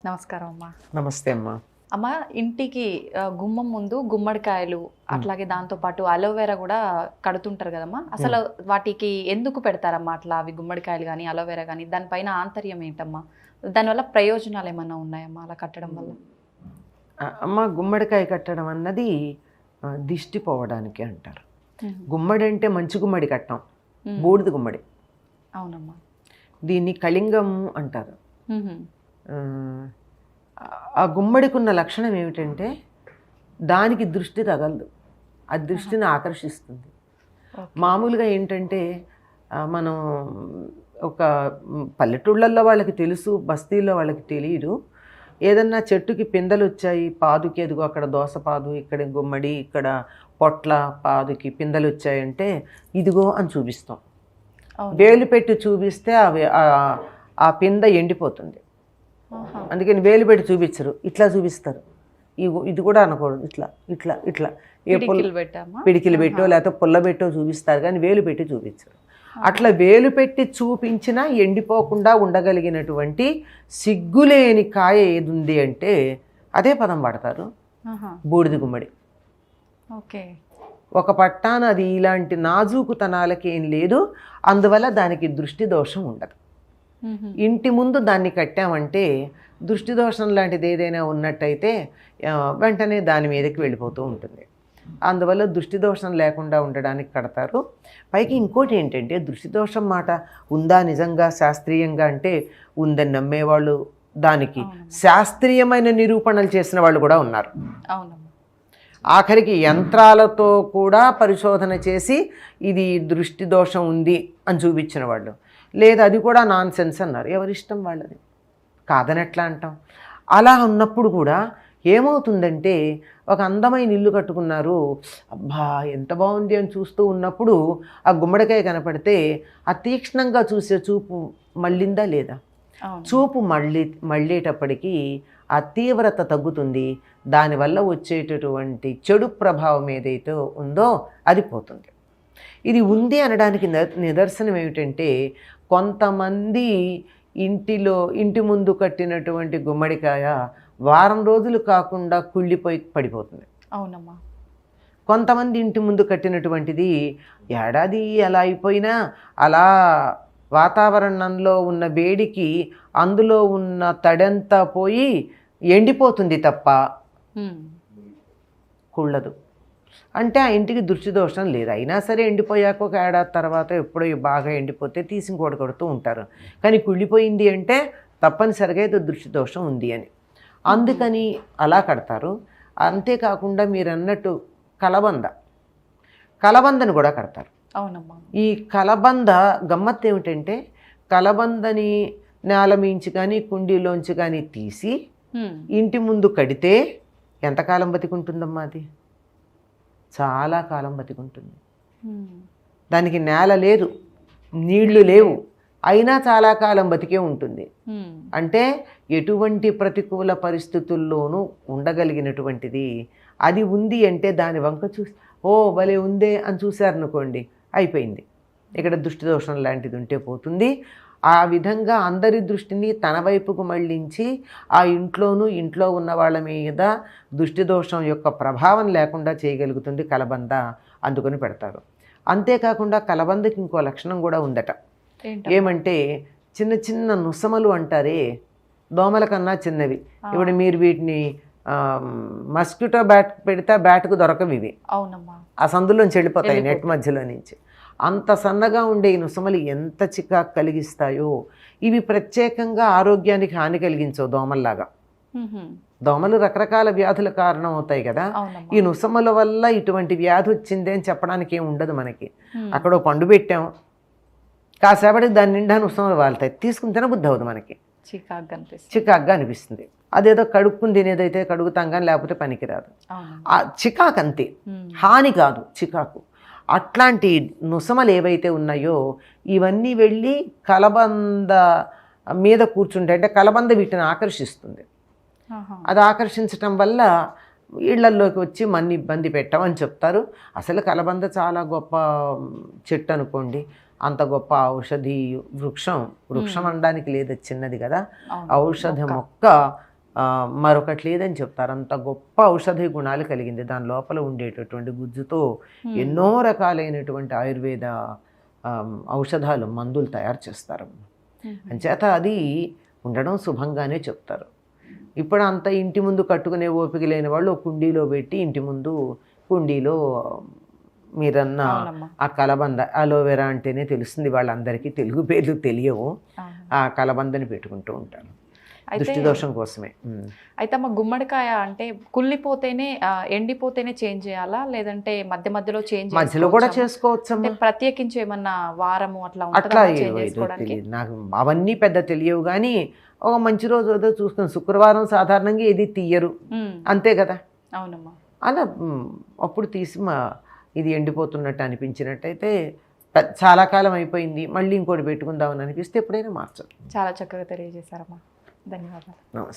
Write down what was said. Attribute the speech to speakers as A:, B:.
A: నమస్కారం అమ్మా.
B: నమస్తే అమ్మా.
A: అమ్మ, ఇంటికి గుమ్మం ముందు గుమ్మడికాయలు అట్లాగే దాంతో పాటు అలోవెరా కూడా కడుతుంటారు కదమ్మా. అసలు వాటికి ఎందుకు పెడతారమ్మా అట్లా? అవి గుమ్మడికాయలు కానీ అలోవెరా కానీ దానిపైన ఆంతర్యం ఏంటమ్మా? దానివల్ల ప్రయోజనాలు ఏమన్నా ఉన్నాయమ్మా అలా కట్టడం వల్ల?
B: అమ్మ, గుమ్మడికాయ కట్టడం అన్నది దిష్టి పోవడానికి అంటారు. గుమ్మడి అంటే మంచి గుమ్మడి కట్టం, బూడిద గుమ్మడి.
A: అవునమ్మా.
B: దీన్ని కళింగం అంటారు. ఆ గుమ్మడికి ఉన్న లక్షణం ఏమిటంటే దానికి దృష్టి తగలదు, ఆ దృష్టిని ఆకర్షిస్తుంది. మామూలుగా ఏంటంటే మనం ఒక పల్లెటూళ్ళల్లో వాళ్ళకి తెలుసు, బస్తీల్లో వాళ్ళకి తెలియదు. ఏదన్నా చెట్టుకి పిందెలు వచ్చాయి, పాదుకి ఎదుగు, అక్కడ దోసపాదు, ఇక్కడ గుమ్మడి, ఇక్కడ పొట్ల పాదుకి పిందెలు వచ్చాయంటే ఇదిగో అని చూపిస్తాం. వేలు పెట్టి చూపిస్తే ఆ పిందె ఎండిపోతుంది. అందుకని వేలు పెట్టి చూపించరు, ఇట్లా చూపిస్తారు. ఇది కూడా అనకూడదు, ఇట్లా ఇట్లా ఇట్లా పిడికిలు పెట్టో లేకపోతే పుల్ల పెట్టో చూపిస్తారు, కానీ వేలు పెట్టి చూపించరు. అట్లా వేలు పెట్టి చూపించినా ఎండిపోకుండా ఉండగలిగినటువంటి సిగ్గులేని కాయ ఏది ఉంది అంటే అదే పదం వాడతారు, బూడిద గుమ్మడి. ఒక పట్టాన అది ఇలాంటి నాజూకుతనాలకి ఏం లేదు, అందువల్ల దానికి దృష్టి దోషం ఉండదు. ఇంటి ముందు దాన్ని కట్టామంటే దృష్టి దోషం లాంటిది ఏదైనా ఉన్నట్టయితే వెంటనే దాని మీదకి వెళ్ళిపోతూ ఉంటుంది. అందువల్ల దృష్టి దోషం లేకుండా ఉండడానికి కడతారు. పైకి ఇంకోటి ఏంటంటే, దృష్టి దోషం మాట ఉందా నిజంగా శాస్త్రీయంగా అంటే ఉందని నమ్మేవాళ్ళు, దానికి శాస్త్రీయమైన నిరూపణలు చేసిన వాళ్ళు కూడా ఉన్నారు. ఆఖరికి యంత్రాలతో కూడా పరిశోధన చేసి ఇది దృష్టి దోషం ఉంది అని చూపించిన వాళ్ళు. లేదు, అది కూడా నాన్ సెన్స్ అన్నారు. ఎవరిష్టం వాళ్ళది, కాదని ఎట్లా అంటాం? అలా ఉన్నప్పుడు కూడా ఏమవుతుందంటే, ఒక అందమైన ఇల్లు కట్టుకున్నారు, అబ్బా ఎంత బాగుంది అని చూస్తూ ఉన్నప్పుడు ఆ గుమ్మడికాయ కనపడితే ఆ తీక్ష్ణంగా చూసే చూపు మళ్ళిందా లేదా? చూపు మళ్ళేటప్పటికీ ఆ తీవ్రత తగ్గుతుంది. దానివల్ల వచ్చేటటువంటి చెడు ప్రభావం ఏదైతే ఉందో అది పోతుంది. ఇది ఉంది అనడానికి నిదర్శనం ఏమిటంటే, కొంతమంది ఇంటి ముందు కట్టినటువంటి గుమ్మడికాయ వారం రోజులు కాకుండా కుళ్ళిపోయి పడిపోతుంది.
A: అవునమ్మా.
B: కొంతమంది ఇంటి ముందు కట్టినటువంటిది ఏడాది అలా అయిపోయినా అలా వాతావరణంలో ఉన్న వేడికి అందులో ఉన్న తడంతా పోయి ఎండిపోతుంది తప్ప కుళ్ళదు. అంటే ఆ ఇంటికి దృష్టి దోషం లేదు. అయినా సరే ఎండిపోయాక ఒక ఏడాది తర్వాత ఎప్పుడో బాగా ఎండిపోతే తీసి ఇంకోటి కడుతూ ఉంటారు. కానీ కుళ్ళిపోయింది అంటే తప్పనిసరిగా ఇది దృష్టి దోషం ఉంది అని, అందుకని అలా కడతారు. అంతేకాకుండా మీరు అన్నట్టు కలబందని కూడా కడతారు.
A: అవునమ్మా. ఈ
B: కలబంద గమ్మత్తు ఏమిటంటే, కలబందని నేల మించి కానీ కుండీలోంచి కానీ తీసి ఇంటి ముందు కడితే ఎంతకాలం బతికుంటుందమ్మా? అది చాలా కాలం బతికుంటుంది. దానికి నేల లేదు, నీళ్లు లేవు, అయినా చాలా కాలం బతికే ఉంటుంది. అంటే ఎటువంటి ప్రతికూల పరిస్థితుల్లోనూ ఉండగలిగినటువంటిది అది ఉంది అంటే దాని వంక చూసి ఓ భలే ఉందే అని చూశారనుకోండి, అయిపోయింది. ఇక్కడ దృష్టి దోషం లాంటిది ఉంటే పోతుంది. ఆ విధంగా అందరి దృష్టిని తన వైపుకు మళ్ళించి ఆ ఇంట్లో ఉన్న వాళ్ళ మీద దృష్టి దోషం యొక్క ప్రభావం లేకుండా చేయగలుగుతుంది కలబంద, అందుకొని పెడతారు. అంతేకాకుండా కలబందకి ఇంకో లక్షణం కూడా ఉందట. ఏమంటే, చిన్న చిన్న నుసమలు అంటారే, దోమల కన్నా చిన్నవి. ఇప్పుడు మీరు వీటిని మస్కిటో బ్యాట్ పెడితే బ్యాట్కు దొరకవి ఇవి.
A: అవునమ్మా.
B: ఆ సందులోంచి వెళ్ళిపోతాయి నెట్ మధ్యలో నుంచి. అంత సన్నగా ఉండే ఈ నుసమలు ఎంత చికాకు కలిగిస్తాయో. ఇవి ప్రత్యేకంగా ఆరోగ్యానికి హాని కలిగించవు దోమల్లాగా. దోమలు రకరకాల వ్యాధుల కారణం అవుతాయి కదా. ఈ నుసమల వల్ల ఇటువంటి వ్యాధి వచ్చింది అని చెప్పడానికి ఏమి ఉండదు మనకి. అక్కడ పండు పెట్టాం, కాసేపటికి దాని నిండా నుసమలు వాళ్తాయి, తీసుకుని తినబుద్ధి అవుతుంది మనకి, చికాగ్గా అనిపిస్తుంది. అదేదో కడుక్కుని తినేదైతే కడుగుతాం కానీ లేకపోతే పనికిరాదు. ఆ చికాకు అంతే, హాని కాదు చికాకు. అట్లాంటి నుసమలు ఏవైతే ఉన్నాయో ఇవన్నీ వెళ్ళి కలబంద మీద కూర్చుంటే, అంటే కలబంద వీటిని ఆకర్షిస్తుంది. అది ఆకర్షించటం వల్ల ఇళ్లల్లోకి వచ్చి మన ఇబ్బంది పెట్టమని చెప్తారు. అసలు కలబంద చాలా గొప్ప చెట్టు అనుకోండి, అంత గొప్ప ఔషధి వృక్షం అనడానికి లేదు, చిన్నది కదా, ఔషధ మొక్క. మరొకటి లేదని చెప్తారు. అంత గొప్ప ఔషధి గుణాలు కలిగింది. దాని లోపల ఉండేటటువంటి గుజ్జుతో ఎన్నో రకాలైనటువంటి ఆయుర్వేద ఔషధాలు, మందులు తయారు చేస్తారు. అంచేత అది ఉండడం శుభంగానే చెప్తారు. ఇప్పుడు అంత ఇంటి ముందు కట్టుకునే ఓపిక లేని వాళ్ళు ఒక కుండీలో పెట్టి, ఇంటి ముందు కుండీలో మీరన్న ఆ కలబంద, అలోవెరా అంటేనే తెలుస్తుంది వాళ్ళందరికీ, తెలుగు పేర్లు తెలియవు. ఆ కలబందని పెట్టుకుంటూ ఉంటారు దృష్టి దోషం కోసమే.
A: అయితే అమ్మ గుమ్మడికాయ అంటే కుళ్ళిపోతేనే ఎండిపోతేనే చేంజ్ చేయాలా, లేదంటే మధ్య మధ్యలో చేంజ్
B: మధ్యలో కూడా చేసుకోవచ్చు.
A: ప్రత్యేకించి ఏమన్నా వారము అట్లా
B: తెలియదు నాకు, అవన్నీ పెద్ద తెలియవు. కానీ ఒక మంచి రోజు ఏదో చూసుకుని, శుక్రవారం సాధారణంగా ఏది తీయరు, అంతే కదా.
A: అవునమ్మా.
B: అలా అప్పుడు తీసి ఇది ఎండిపోతున్నట్టు అనిపించినట్టయితే, చాలా కాలం అయిపోయింది మళ్ళీ ఇంకోటి పెట్టుకుందామని అనిపిస్తే ఎప్పుడైనా మార్చదు.
A: చాలా చక్కగా తెలియజేశారమ్మా, ధన్యవాదాలు.
B: నమస్తే.